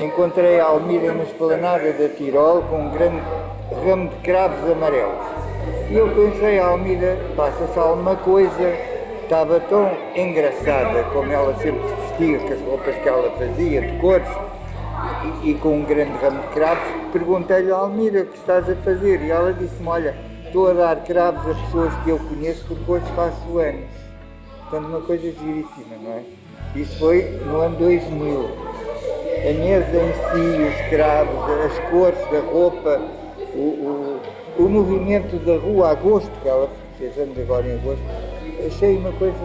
Encontrei a Almira na esplanada da Tirol com um grande ramo de cravos amarelos. E eu pensei, a Almira, passa-se alguma coisa, estava tão engraçada como ela sempre se vestia, com as roupas que ela fazia, de cores, e com um grande ramo de cravos. Perguntei-lhe, Almira, o que estás a fazer? E ela disse-me, olha, estou a dar cravos a pessoas que eu conheço porque hoje faço anos. Portanto, uma coisa giríssima, não é? Isso foi no ano 2000. A mesa em si, os cravos, as cores da roupa, o movimento da rua a gosto, que ela fez anos agora em agosto, achei uma coisa.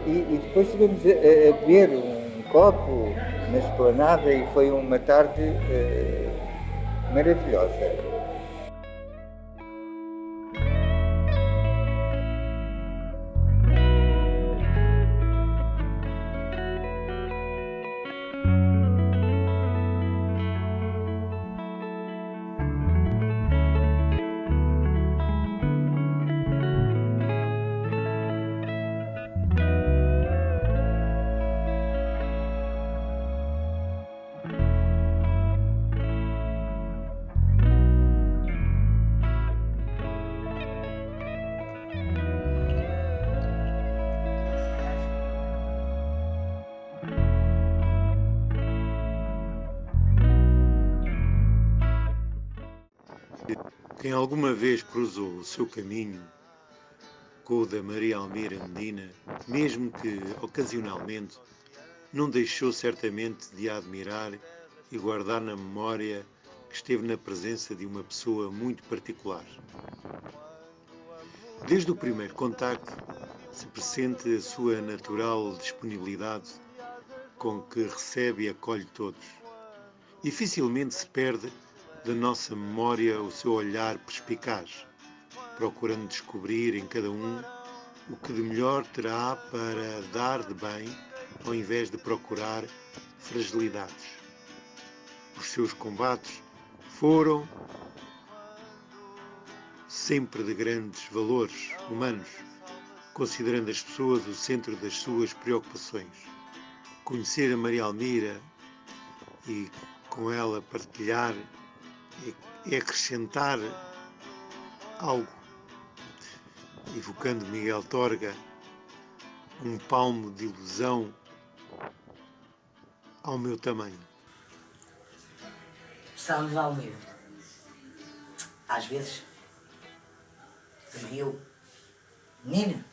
E depois estivemos a beber um copo na esplanada e foi uma tarde maravilhosa. Quem alguma vez cruzou o seu caminho com o da Maria Almira Medina, mesmo que ocasionalmente, não deixou certamente de a admirar e guardar na memória que esteve na presença de uma pessoa muito particular. Desde o primeiro contacto se pressente a sua natural disponibilidade com que recebe e acolhe todos. Dificilmente se perde da nossa memória o seu olhar perspicaz, procurando descobrir em cada um o que de melhor terá para dar de bem, ao invés de procurar fragilidades. Os seus combates foram sempre de grandes valores humanos, considerando as pessoas o centro das suas preocupações. Conhecer a Maria Almira e com ela partilhar é acrescentar algo, evocando Miguel Torga, um palmo de ilusão ao meu tamanho. Estamos ao meio. Às vezes, também eu, menina,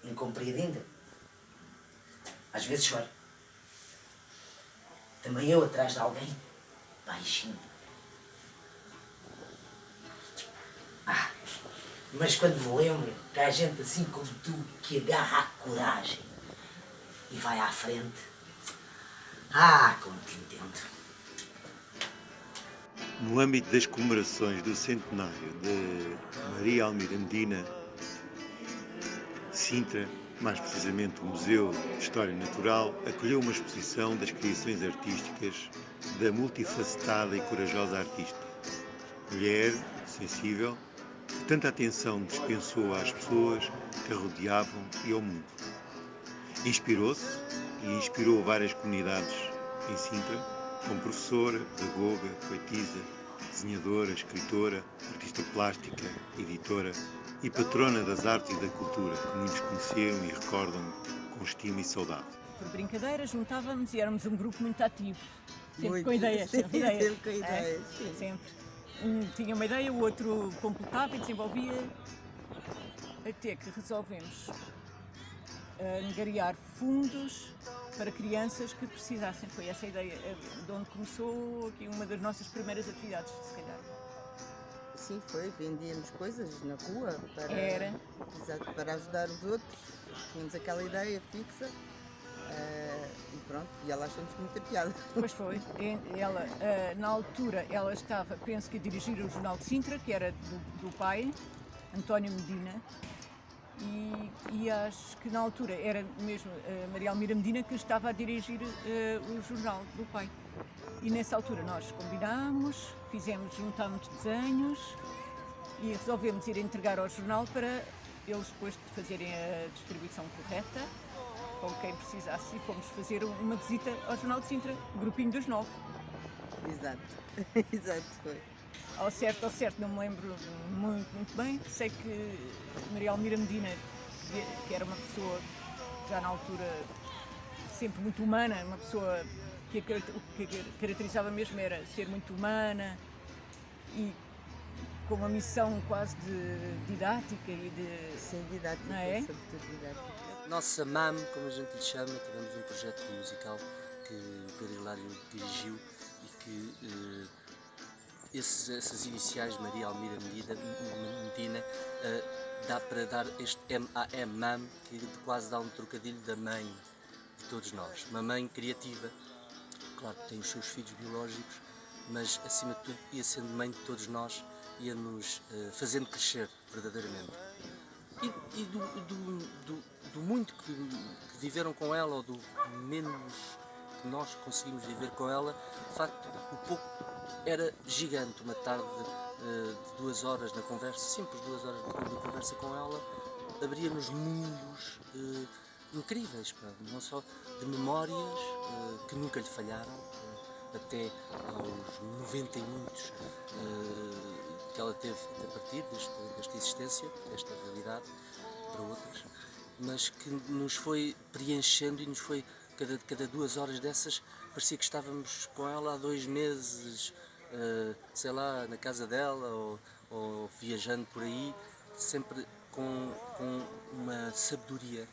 incompreendida, às vezes choro. Também eu atrás de alguém, baixinho. Mas quando me lembro que há gente assim como tu que agarra a coragem e vai à frente, como te entendo. No âmbito das comemorações do centenário de Maria Almira Medina, Sintra, mais precisamente o Museu de História Natural, acolheu uma exposição das criações artísticas da multifacetada e corajosa artista. Mulher, sensível, que tanta atenção dispensou às pessoas que a rodeavam e ao mundo. Inspirou-se e inspirou várias comunidades em Sintra, como professora, pedagoga, poetisa, desenhadora, escritora, artista plástica, editora e patrona das artes e da cultura, que muitos conheceram e recordam com estima e saudade. Por brincadeira, juntávamos e éramos um grupo muito ativo. Sempre Muito. com ideias. Sempre com ideias. Sim. Sempre. Um tinha uma ideia, o outro completava e desenvolvia, até que resolvemos angariar fundos para crianças que precisassem. Foi essa a ideia, de onde começou aqui uma das nossas primeiras atividades, se calhar. Sim, foi. Vendíamos coisas na rua Era. para ajudar os outros. Tínhamos aquela ideia fixa. E pronto, e ela achou-nos muita piada. Pois foi. Ela, na altura, ela estava, penso que a dirigir o Jornal de Sintra, que era do pai, António Medina, e acho que na altura era mesmo a Maria Almira Medina que estava a dirigir o jornal do pai. E nessa altura nós combinámos, juntámos desenhos e resolvemos ir entregar ao jornal para eles depois fazerem a distribuição correta. com quem precisasse e fomos fazer uma visita ao Jornal de Sintra, grupinho dos 9. Exato. Exato, foi. Ao certo, não me lembro muito bem. Sei que Maria Almira Medina, que era uma pessoa, já na altura, sempre muito humana, uma pessoa que a caracterizava mesmo era ser muito humana e com uma missão quase de didática e de... Sim, didática, Não é? sobretudo didática. Nossa MAM, como a gente lhe chama, tivemos um projeto musical que o Pedro Hilário dirigiu e que essas iniciais, Maria Almira Medina, dá para dar este MAM, que quase dá um trocadilho da mãe de todos nós. Uma mãe criativa, claro que tem os seus filhos biológicos, mas acima de tudo ia sendo mãe de todos nós, ia-nos fazendo crescer verdadeiramente. E do muito que viveram com ela, ou do menos que nós conseguimos viver com ela, de facto, o pouco era gigante. Uma tarde de 2 horas na conversa, simples 2 horas de conversa com ela, abria-nos mundos incríveis, não só de memórias que nunca lhe falharam, até aos 90 e muitos que ela teve a partir desta existência, desta realidade, para outras, mas que nos foi preenchendo e nos foi, cada 2 horas dessas, parecia que estávamos com ela há 2 meses, sei lá, na casa dela ou viajando por aí, sempre com uma sabedoria.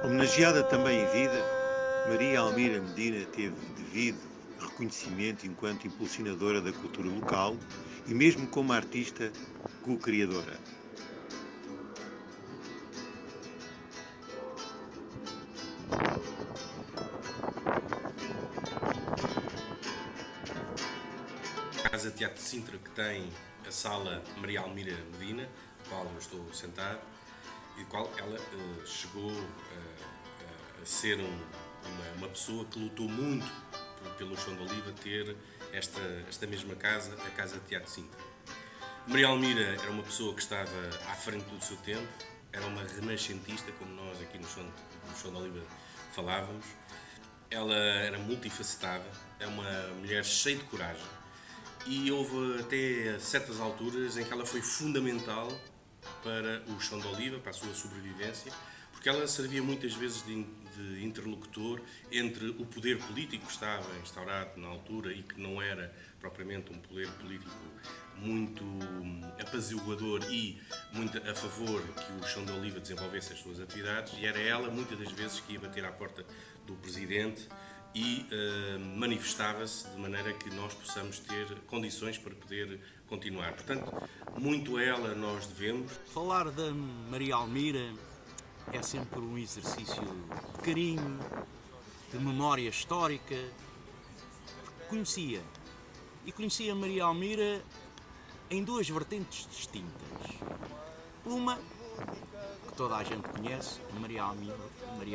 Homenageada também em vida, Maria Almira Medina teve devido reconhecimento enquanto impulsionadora da cultura local e mesmo como artista co-criadora. A Casa de Teatro de Sintra, que tem a sala Maria Almira Medina, na qual eu estou sentado, e de qual ela chegou a ser uma pessoa que lutou muito pelo Chão de Oliva ter esta mesma casa, a Casa de Teatro de Sintra. Maria Almira era uma pessoa que estava à frente do seu tempo, era uma renascentista, como nós aqui no Chão de Oliva falávamos. Ela era multifacetada, é uma mulher cheia de coragem e houve até certas alturas em que ela foi fundamental para o Chão de Oliva, para a sua sobrevivência, porque ela servia muitas vezes de interlocutor entre o poder político que estava instaurado na altura e que não era propriamente um poder político muito apaziguador e muito a favor que o Chão de Oliva desenvolvesse as suas atividades, e era ela muitas das vezes que ia bater à porta do presidente e manifestava-se de maneira que nós possamos ter condições para poder continuar. Portanto, muito a ela nós devemos. Falar da Maria Almira é sempre um exercício de carinho, de memória histórica. Conhecia Maria Almira em 2 vertentes distintas. Uma, que toda a gente conhece, a Maria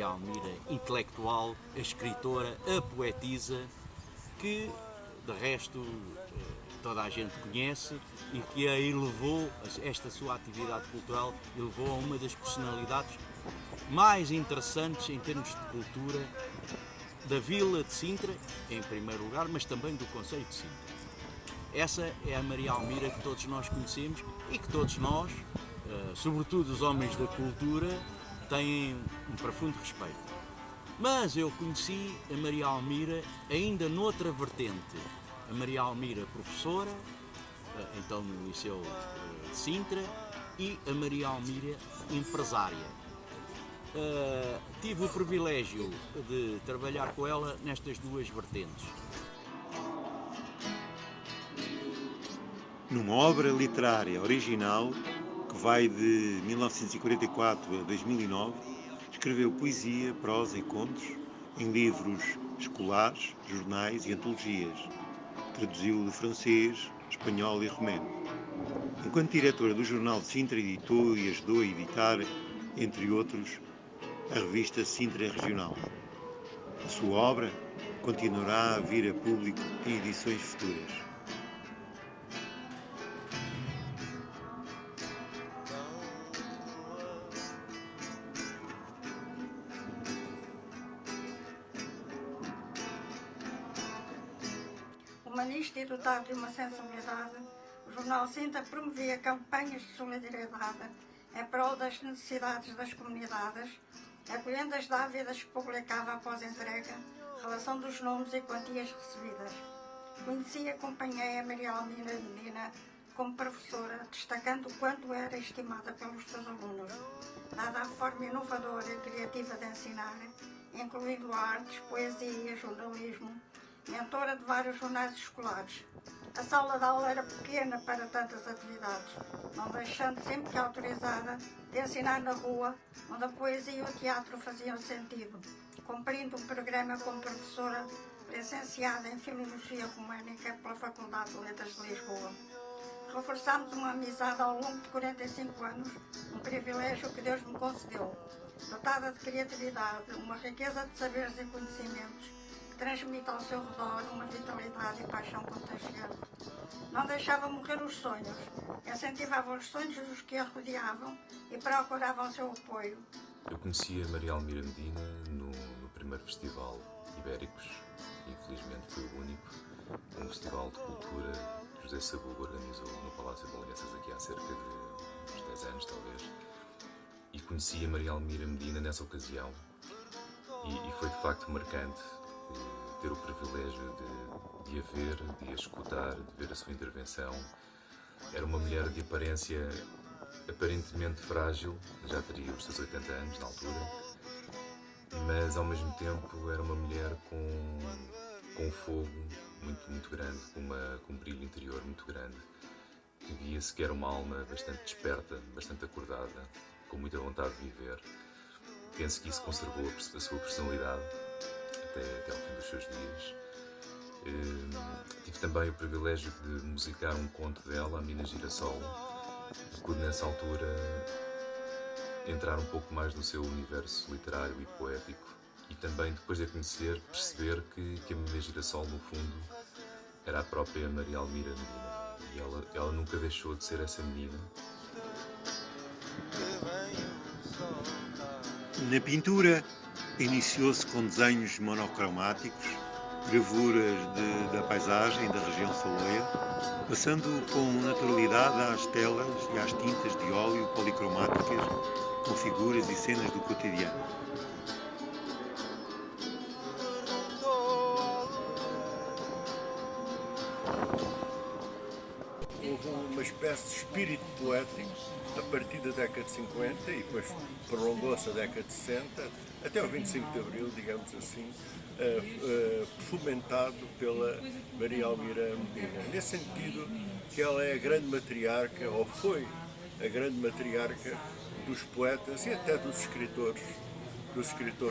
Almira intelectual, a escritora, a poetisa, que de resto toda a gente conhece e que a elevou, esta sua atividade cultural, elevou a uma das personalidades mais interessantes em termos de cultura da vila de Sintra, em primeiro lugar, mas também do concelho de Sintra. Essa é a Maria Almira que todos nós conhecemos e que todos nós, sobretudo os homens da cultura, têm um profundo respeito. Mas eu conheci a Maria Almira ainda noutra vertente. A Maria Almira professora, então no Liceu de Sintra, e a Maria Almira empresária. Tive o privilégio de trabalhar com ela nestas 2 vertentes. Numa obra literária original que vai de 1944 a 2009, escreveu poesia, prosa e contos em livros escolares, jornais e antologias. Traduziu de francês, espanhol e romeno. Enquanto diretora do Jornal de Sintra, editou e ajudou a editar, entre outros, a revista Sintra Regional. A sua obra continuará a vir a público em edições futuras. humanista e dotado de uma sensibilidade, o Jornal Sintra promovia campanhas de solidariedade em prol das necessidades das comunidades, acolhendo as dávidas que publicava após entrega, relação dos nomes e quantias recebidas. Conheci e acompanhei a Maria Almira Medina como professora, destacando o quanto era estimada pelos seus alunos, dada a forma inovadora e criativa de ensinar, incluindo artes, poesia, jornalismo, mentora de vários jornais escolares. A sala de aula era pequena para tantas atividades, não deixando sempre que autorizada de ensinar na rua, onde a poesia e o teatro faziam sentido, cumprindo um programa como professora licenciada em Filologia Românica pela Faculdade de Letras de Lisboa. Reforçámos uma amizade ao longo de 45 anos, um privilégio que Deus me concedeu, dotada de criatividade, uma riqueza de saberes e conhecimentos, que transmite ao seu redor uma vitalidade e paixão contagiante. Não deixava morrer os sonhos, incentivava os sonhos dos que a rodeavam e procuravam o seu apoio. Eu conheci a Maria Almira Medina no primeiro festival Ibéricos, infelizmente foi o único, um festival de cultura que José Sabugo organizou no Palácio de Alianças aqui há cerca de uns 10 anos talvez, e conheci a Maria Almira Medina nessa ocasião e foi de facto marcante ter o privilégio de a ver, de a escutar, de ver a sua intervenção. Era uma mulher de aparência aparentemente frágil, já teria os seus 80 anos na altura, mas ao mesmo tempo era uma mulher com um fogo muito grande, com um brilho interior muito grande, que via-se que era uma alma bastante desperta, bastante acordada, com muita vontade de viver. Penso que isso conservou a sua personalidade até ao fim dos seus dias. Tive também o privilégio de musicar um conto dela, A Mina Girassol, e pude nessa altura entrar um pouco mais no seu universo literário e poético, e também depois de a conhecer perceber que a Mina Girassol no fundo era a própria Maria Almira Medina, e ela nunca deixou de ser essa menina. Na pintura, iniciou-se com desenhos monocromáticos, gravuras da paisagem da região saloia, passando com naturalidade às telas e às tintas de óleo policromáticas com figuras e cenas do cotidiano. Houve uma espécie de espírito poético a partir da década de 50 e depois prolongou-se a década de 60 até o 25 de Abril, digamos assim, fomentado pela Maria Almira Medina. Nesse sentido que ela é a grande matriarca, ou foi a grande matriarca dos poetas e até dos escritores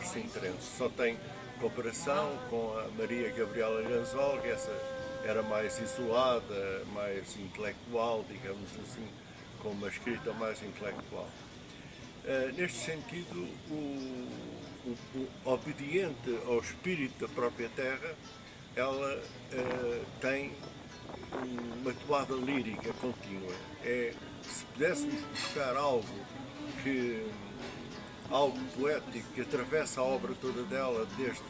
sintrenses. Só tem comparação com a Maria Gabriela Ganzol, que essa era mais isolada, mais intelectual, digamos assim, com uma escrita mais intelectual. Neste sentido, obediente ao espírito da própria terra, ela tem uma toada lírica contínua. Se pudéssemos buscar algo poético que atravessa a obra toda dela, desde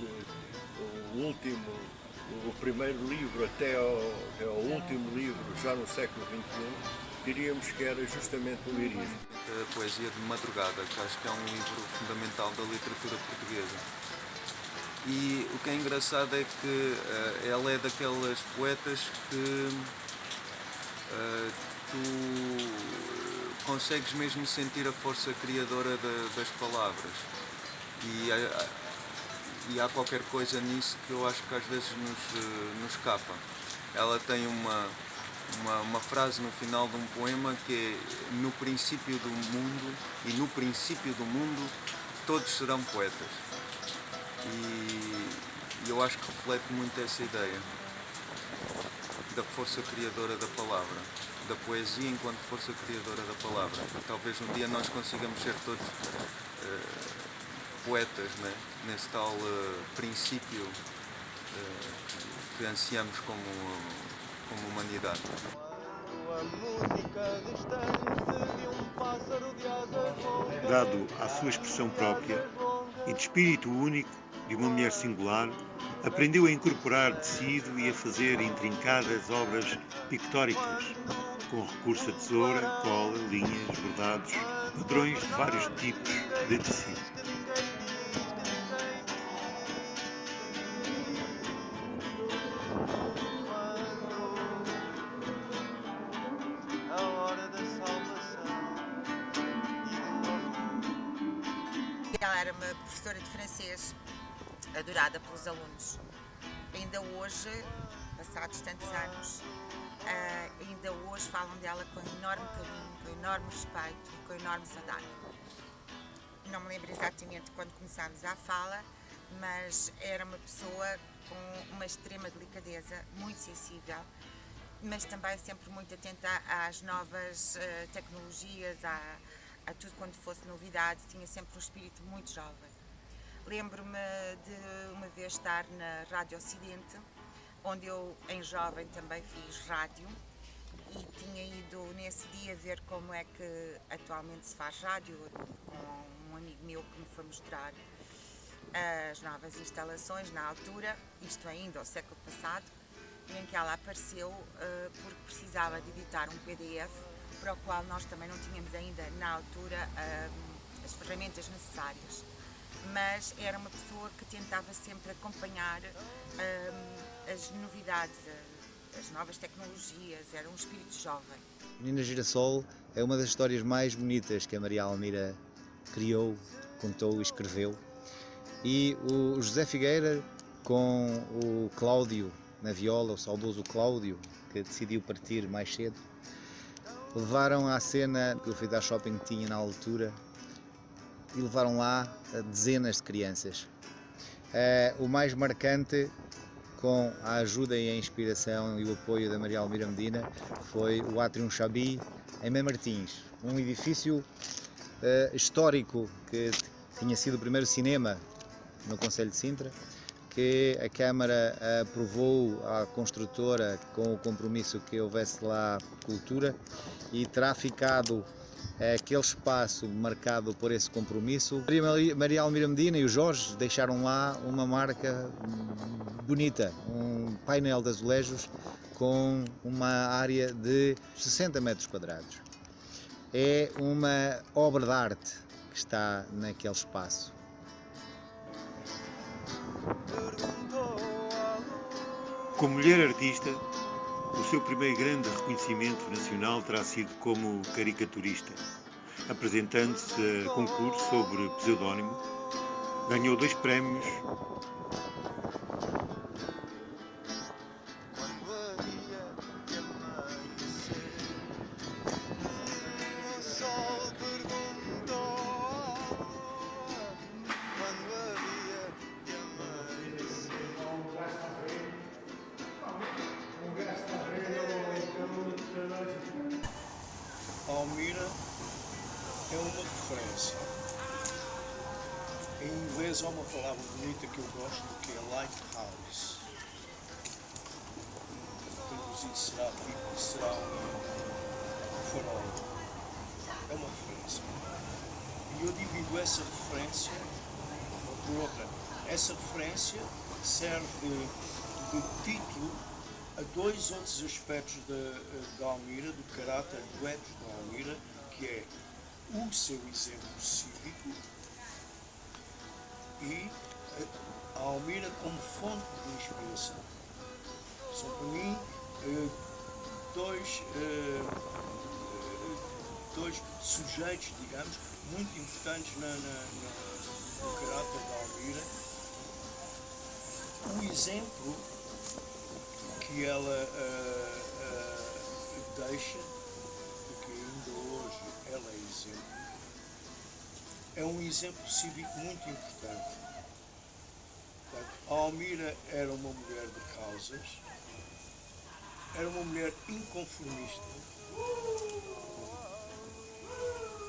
o primeiro livro até ao último livro, já no século XXI, diríamos que era justamente o lirismo. A poesia de Madrugada, que acho que é um livro fundamental da literatura portuguesa. E o que é engraçado é que ela é daquelas poetas que tu consegues mesmo sentir a força criadora das palavras. E há qualquer coisa nisso que eu acho que às vezes nos escapa. Ela tem uma frase no final de um poema que é: no princípio do mundo, e no princípio do mundo todos serão poetas. E eu acho que reflete muito essa ideia da força criadora da palavra, da poesia enquanto força criadora da palavra. Talvez um dia nós consigamos ser todos poetas, né? Nesse tal princípio que ansiamos como humanidade. Dado à sua expressão própria e de espírito único de uma mulher singular, Aprendeu a incorporar tecido e a fazer intrincadas obras pictóricas, com recurso a tesoura, cola, linhas, bordados, padrões de vários tipos de tecido. Ela era uma professora de francês, adorada pelos alunos. Ainda hoje, passados tantos anos, ainda hoje falam dela com enorme carinho, com enorme respeito e com enorme saudade. Não me lembro exatamente quando começámos a fala, mas era uma pessoa com uma extrema delicadeza, muito sensível, mas também sempre muito atenta às novas tecnologias, a tudo quando fosse novidade, tinha sempre um espírito muito jovem. Lembro-me de uma vez estar na Rádio Ocidente, onde eu, em jovem, também fiz rádio e tinha ido nesse dia ver como é que atualmente se faz rádio, com um amigo meu que me foi mostrar as novas instalações na altura, isto ainda ao século passado, em que ela apareceu porque precisava de editar um PDF para o qual nós também não tínhamos ainda na altura as ferramentas necessárias. Mas era uma pessoa que tentava sempre acompanhar as novidades, as novas tecnologias, era um espírito jovem. Menina Girassol é uma das histórias mais bonitas que a Maria Almira criou, contou e escreveu. E o José Figueira, com o Cláudio na viola, o saudoso Cláudio, que decidiu partir mais cedo, levaram à cena que o Feidar Shopping tinha na altura e levaram lá dezenas de crianças. O mais marcante, com a ajuda e a inspiração e o apoio da Maria Almira Medina, foi o Atrium Chabi em Mem Martins, um edifício histórico que tinha sido o primeiro cinema no Concelho de Sintra, que a Câmara aprovou à construtora com o compromisso que houvesse lá cultura, e terá ficado aquele espaço marcado por esse compromisso. Maria Almira Medina e o Jorge deixaram lá uma marca bonita, um painel de azulejos com uma área de 60 metros quadrados. É uma obra de arte que está naquele espaço. Como mulher artista, o seu primeiro grande reconhecimento nacional terá sido como caricaturista. Apresentando-se a concurso sobre pseudónimo, ganhou 2 prémios. Almira é uma referência. Em inglês há uma palavra bonita que eu gosto, que é lighthouse. Traduzido será um farol. É uma referência. E eu divido essa referência por outra. Essa referência serve de título a 2 outros aspectos da Almira, do caráter do ethos da Almira, que é o seu exemplo cívico e a Almira como fonte de inspiração. São para mim dois sujeitos, digamos, muito importantes no caráter da Almira. O exemplo que ela deixa, porque ainda hoje ela é exemplo, é um exemplo cívico muito importante. A Almira era uma mulher de causas, era uma mulher inconformista,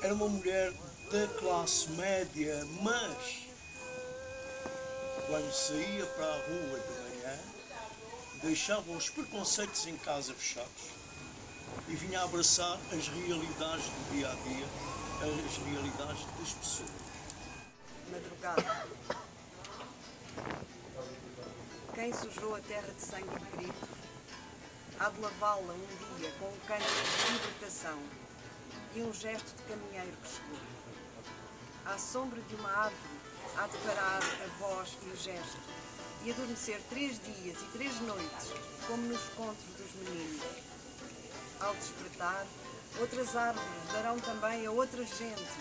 era uma mulher da classe média, mas quando saía para a rua de manhã, deixava os preconceitos em casa fechados e vinha a abraçar as realidades do dia a dia, as realidades das pessoas. Madrugada. Quem sujou a terra de sangue e gritos, há de lavá-la um dia com um cântico de libertação e um gesto de caminheiro que chegou. À sombra de uma árvore, há de parar a voz e o gesto e adormecer 3 dias e 3 noites, como nos contos dos meninos. Ao despertar, outras árvores darão também a outras gentes,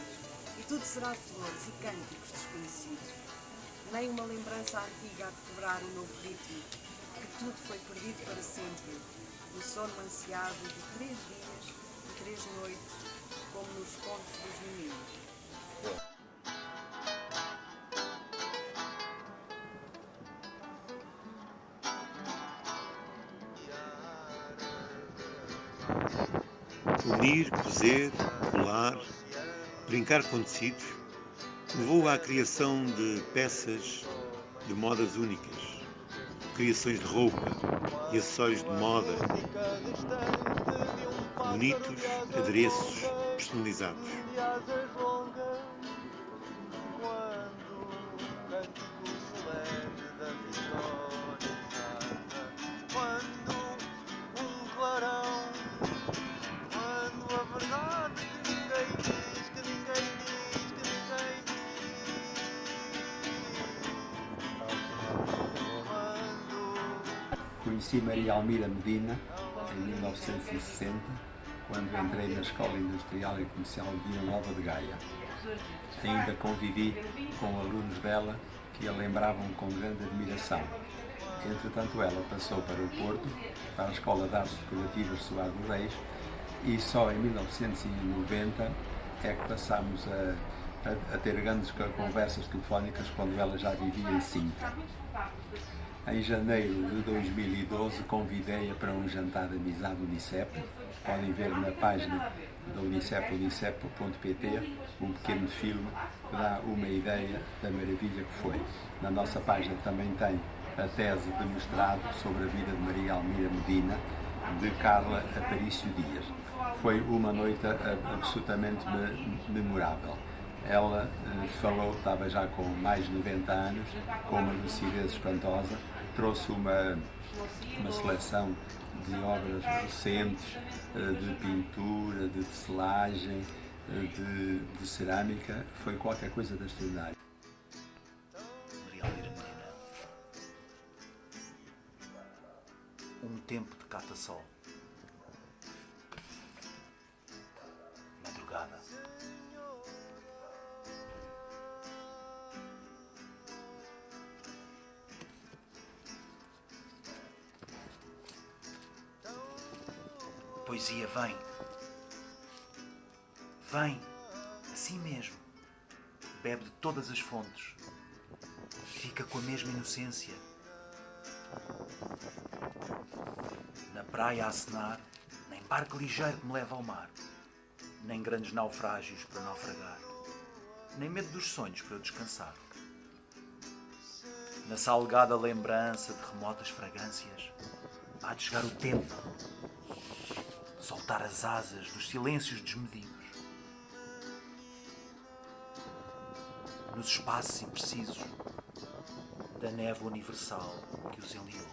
e tudo será flores e cânticos desconhecidos. Nem uma lembrança antiga há de quebrar o novo ritmo, que tudo foi perdido para sempre, no sono ansiado de 3 dias e 3 noites, como nos contos dos meninos. Unir, cozer, colar, brincar com tecidos, levou à criação de peças de modas únicas, criações de roupa e acessórios de moda, bonitos adereços personalizados. Conheci Maria Almira Medina em 1960, quando entrei na Escola Industrial e Comercial de Vila Nova de Gaia. Ainda convivi com alunos dela que a lembravam com grande admiração. Entretanto, ela passou para o Porto, para a Escola de Artes Decorativas Soares do Reis, e só em 1990 é que passámos a ter grandes conversas telefónicas quando ela já vivia em Sintra. Em janeiro de 2012 convidei-a para um jantar de amizade Unicep. Podem ver na página da Unicep, unicep.pt, um pequeno filme que dá uma ideia da maravilha que foi. Na nossa página também tem a tese de mestrado sobre a vida de Maria Almira Medina, de Carla Aparício Dias. Foi uma noite absolutamente memorável. Ela falou, estava já com mais de 90 anos, com uma lucidez espantosa, trouxe uma seleção de obras recentes, de pintura, de tecelagem, de cerâmica, foi qualquer coisa de extraordinário. Maria Almira Medina. Um tempo de cata-sol. Madrugada. Poesia vem, assim mesmo, bebe de todas as fontes, fica com a mesma inocência. Na praia a acenar, nem barco ligeiro que me leva ao mar, nem grandes naufrágios para naufragar, nem medo dos sonhos para eu descansar. Na salgada lembrança de remotas fragrâncias, há de chegar o tempo, soltar as asas dos silêncios desmedidos. Nos espaços imprecisos da névoa universal que os enliou.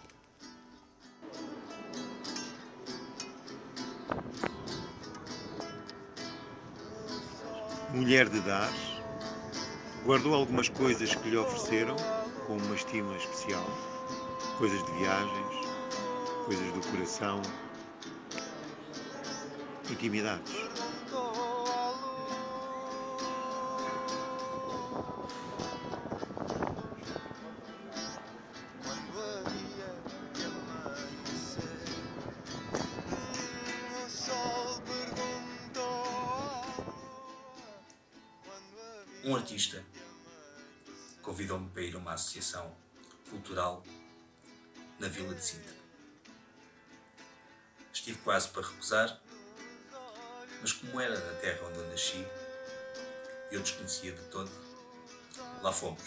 Mulher de dar, guardou algumas coisas que lhe ofereceram com uma estima especial, coisas de viagens, coisas do coração, intimidades. Um artista convidou-me para ir a uma associação cultural na Vila de Sintra. Estive quase para recusar, mas como era da terra onde eu nasci, eu desconhecia de todo, lá fomos.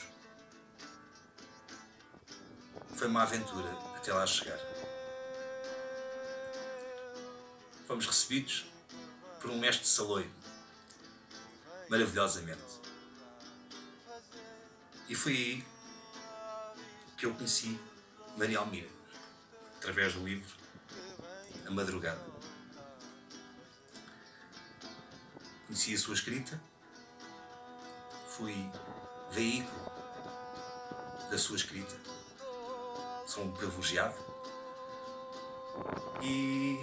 Foi uma aventura até lá chegar. Fomos recebidos por um mestre saloio, maravilhosamente. E foi aí que eu conheci Maria Almira, através do livro A Madrugada. Conheci a sua escrita, fui veículo da sua escrita, sou um privilegiado e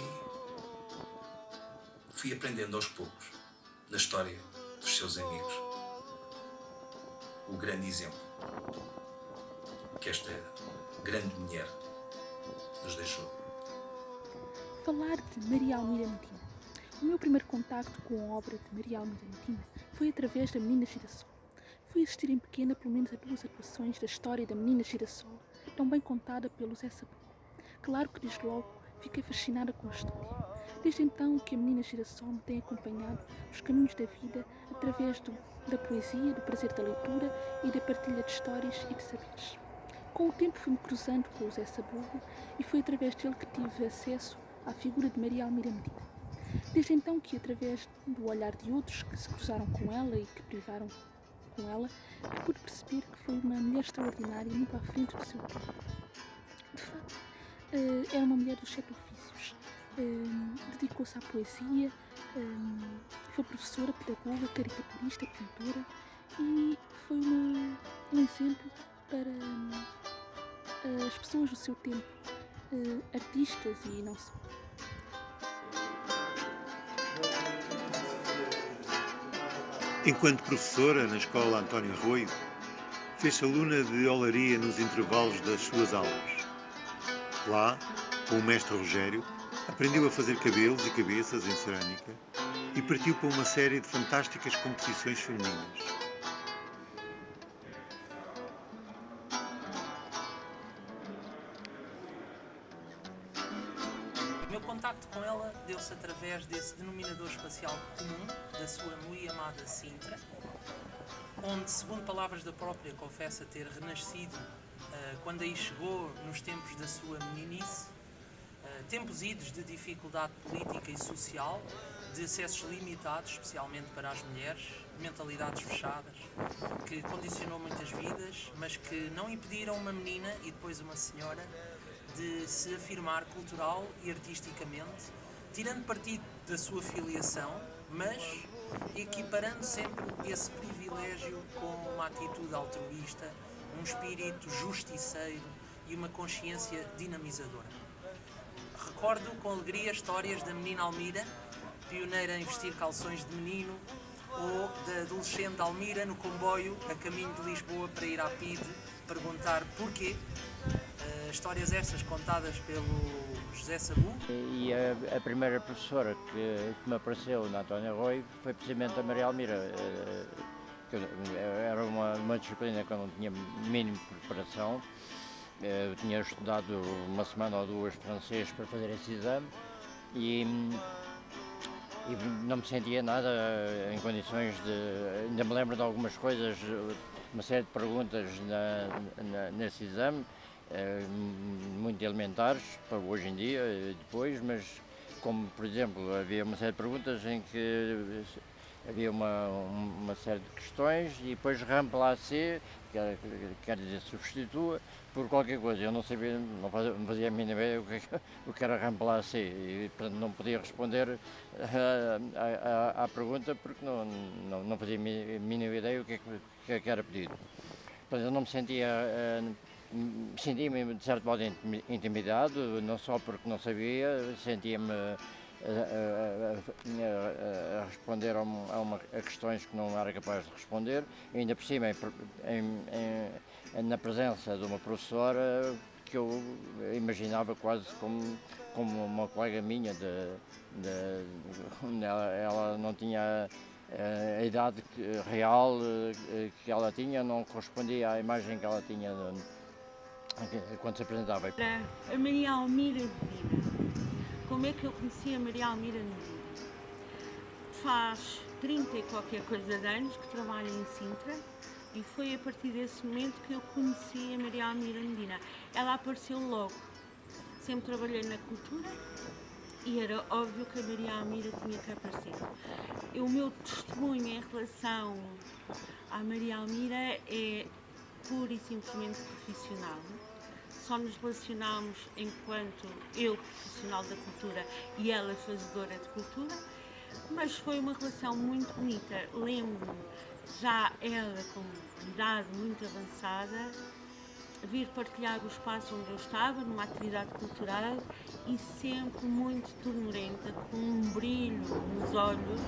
fui aprendendo aos poucos na história dos seus amigos o grande exemplo que esta grande mulher nos deixou. Falar de Maria Almira Medina. O meu primeiro contacto com a obra de Maria Almira Medina foi através da Menina Girassol. Fui assistir em pequena pelo menos a 2 atuações da história da Menina Girassol, tão bem contada pelo Zé Sabugo. Claro que desde logo fiquei fascinada com a história. Desde então que a Menina Girassol me tem acompanhado os caminhos da vida através da poesia, do prazer da leitura e da partilha de histórias e de saberes. Com o tempo fui-me cruzando com o Zé Sabugo e foi através dele que tive acesso à figura de Maria Almira Medina. Desde então que, através do olhar de outros que se cruzaram com ela e que privaram com ela, que pude perceber que foi uma mulher extraordinária e muito à frente do seu tempo. De facto, era uma mulher dos 7 ofícios. Dedicou-se à poesia, foi professora, pedagoga, caricaturista, pintora e foi um exemplo para as pessoas do seu tempo, artistas e não só. Enquanto professora na Escola António Arroio, fez-se aluna de olaria nos intervalos das suas aulas. Lá, com o mestre Rogério, aprendeu a fazer cabelos e cabeças em cerâmica e partiu para uma série de fantásticas composições femininas. O meu contacto com ela deu-se através desse denominador espacial comum da sua muito amada Sintra, onde, segundo palavras da própria, confessa ter renascido quando aí chegou nos tempos da sua meninice, tempos idos de dificuldade política e social, de acessos limitados, especialmente para as mulheres, mentalidades fechadas, que condicionou muitas vidas, mas que não impediram uma menina e depois uma senhora de se afirmar cultural e artisticamente, tirando partido da sua filiação, mas equiparando sempre esse privilégio com uma atitude altruísta, um espírito justiceiro e uma consciência dinamizadora. Recordo com alegria histórias da menina Almira, pioneira em vestir calções de menino, ou da adolescente Almira no comboio a caminho de Lisboa para ir à PIDE perguntar porquê. Histórias estas contadas pelo José Sabugo. E a primeira professora que me apareceu na António Arroio foi precisamente a Maria Almira. Era uma disciplina que eu não tinha mínimo preparação. Eu tinha estudado uma semana ou 2 francês para fazer esse exame e não me sentia nada em condições de... Ainda me lembro de algumas coisas, uma série de perguntas nesse exame, muito elementares para hoje em dia, depois, mas como, por exemplo, havia uma série de perguntas em que havia uma série de questões e depois remplacer, quer dizer, substitua por qualquer coisa. Eu não sabia, não fazia a mínima ideia o que era remplacer e, portanto, não podia responder à pergunta porque não fazia a mínima ideia o que era pedido. Portanto, eu não me sentia-me de certo modo intimidado, não só porque não sabia, sentia-me a responder a questões que não era capaz de responder, e ainda por cima na presença de uma professora que eu imaginava quase como uma colega minha, ela não tinha a idade real que ela tinha, não correspondia à imagem que ela tinha quando se apresentava. A Maria Almira Medina. Como é que eu conheci a Maria Almira Medina? Faz 30 e qualquer coisa de anos que trabalho em Sintra e foi a partir desse momento que eu conheci a Maria Almira Medina. Ela apareceu logo. Sempre trabalhei na cultura e era óbvio que a Maria Almira tinha que aparecer. O meu testemunho em relação à Maria Almira é pura e simplesmente profissional. só nos relacionámos enquanto eu, profissional da cultura, e ela, fazedora de cultura, mas foi uma relação muito bonita. Lembro-me, já ela com idade muito avançada, vir partilhar o espaço onde eu estava, numa atividade cultural, e sempre muito ternurenta, com um brilho nos olhos,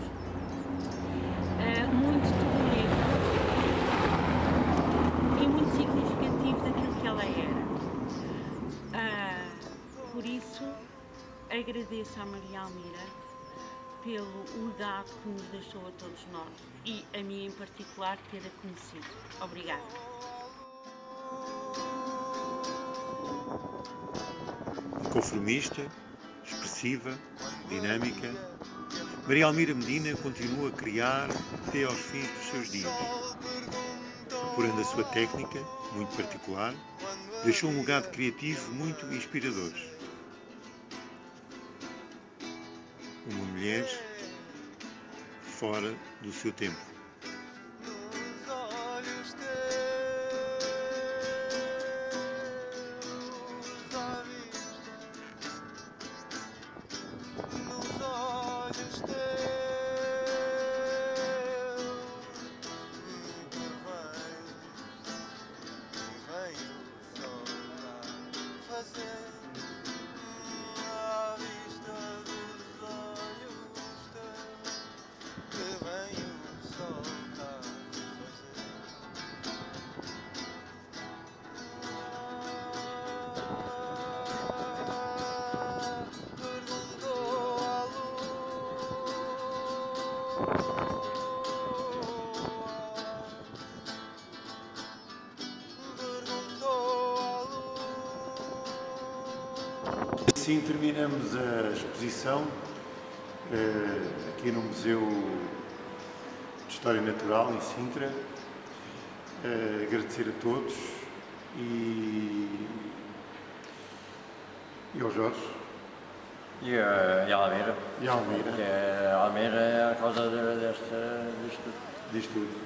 muito ternurenta e muito significativo daquilo que ela era. Por isso, agradeço à Maria Almira pelo legado que nos deixou a todos nós e a mim em particular ter-a conhecido. Obrigada. Inconformista, expressiva, dinâmica, Maria Almira Medina continua a criar até aos fins dos seus dias. Apurando a sua técnica, muito particular, deixou um legado criativo muito inspirador. Uma mulher fora do seu tempo. Assim terminamos a exposição aqui no Museu de História Natural em Sintra. Agradecer a todos e ao Jorge. E a Almeida. E a Almeida. Que a Almeida é a causa disto tudo.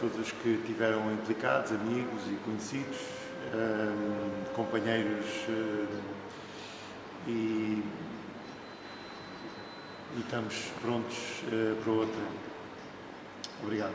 Todos os que estiveram implicados, amigos e conhecidos, companheiros e estamos prontos para outra. Obrigado.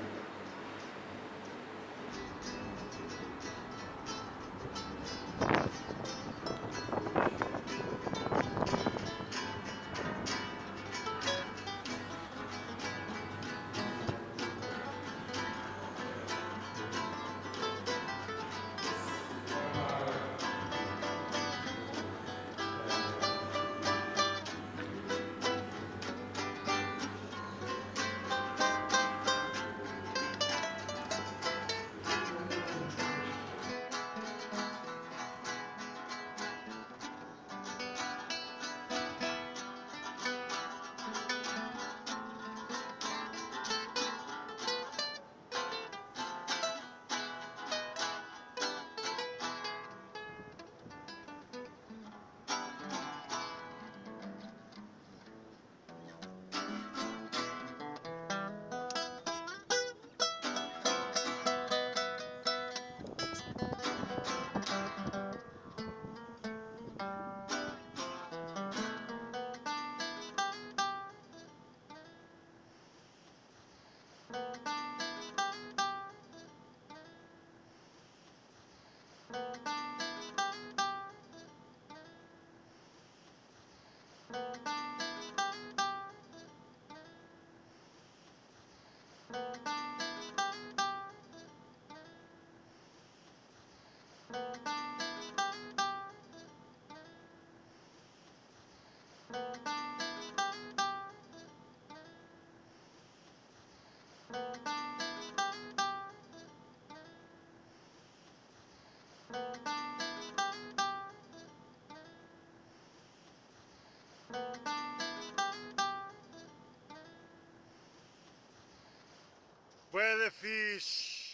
Bué fixe!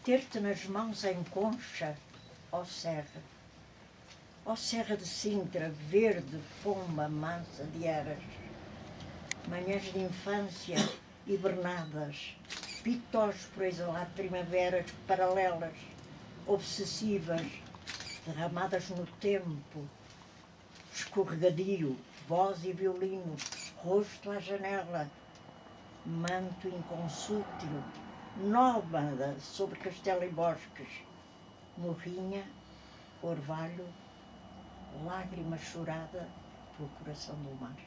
Ter-te nas mãos em concha, ó Serra de Sintra, verde, pomba, mansa de eras, manhãs de infância hibernadas, pitós por exalar primaveras paralelas, obsessivas, derramadas no tempo, escorregadio, voz e violino, rosto à janela, manto inconsútil, nómada sobre castelo e bosques, morrinha, orvalho, lágrima chorada pelo coração do mar.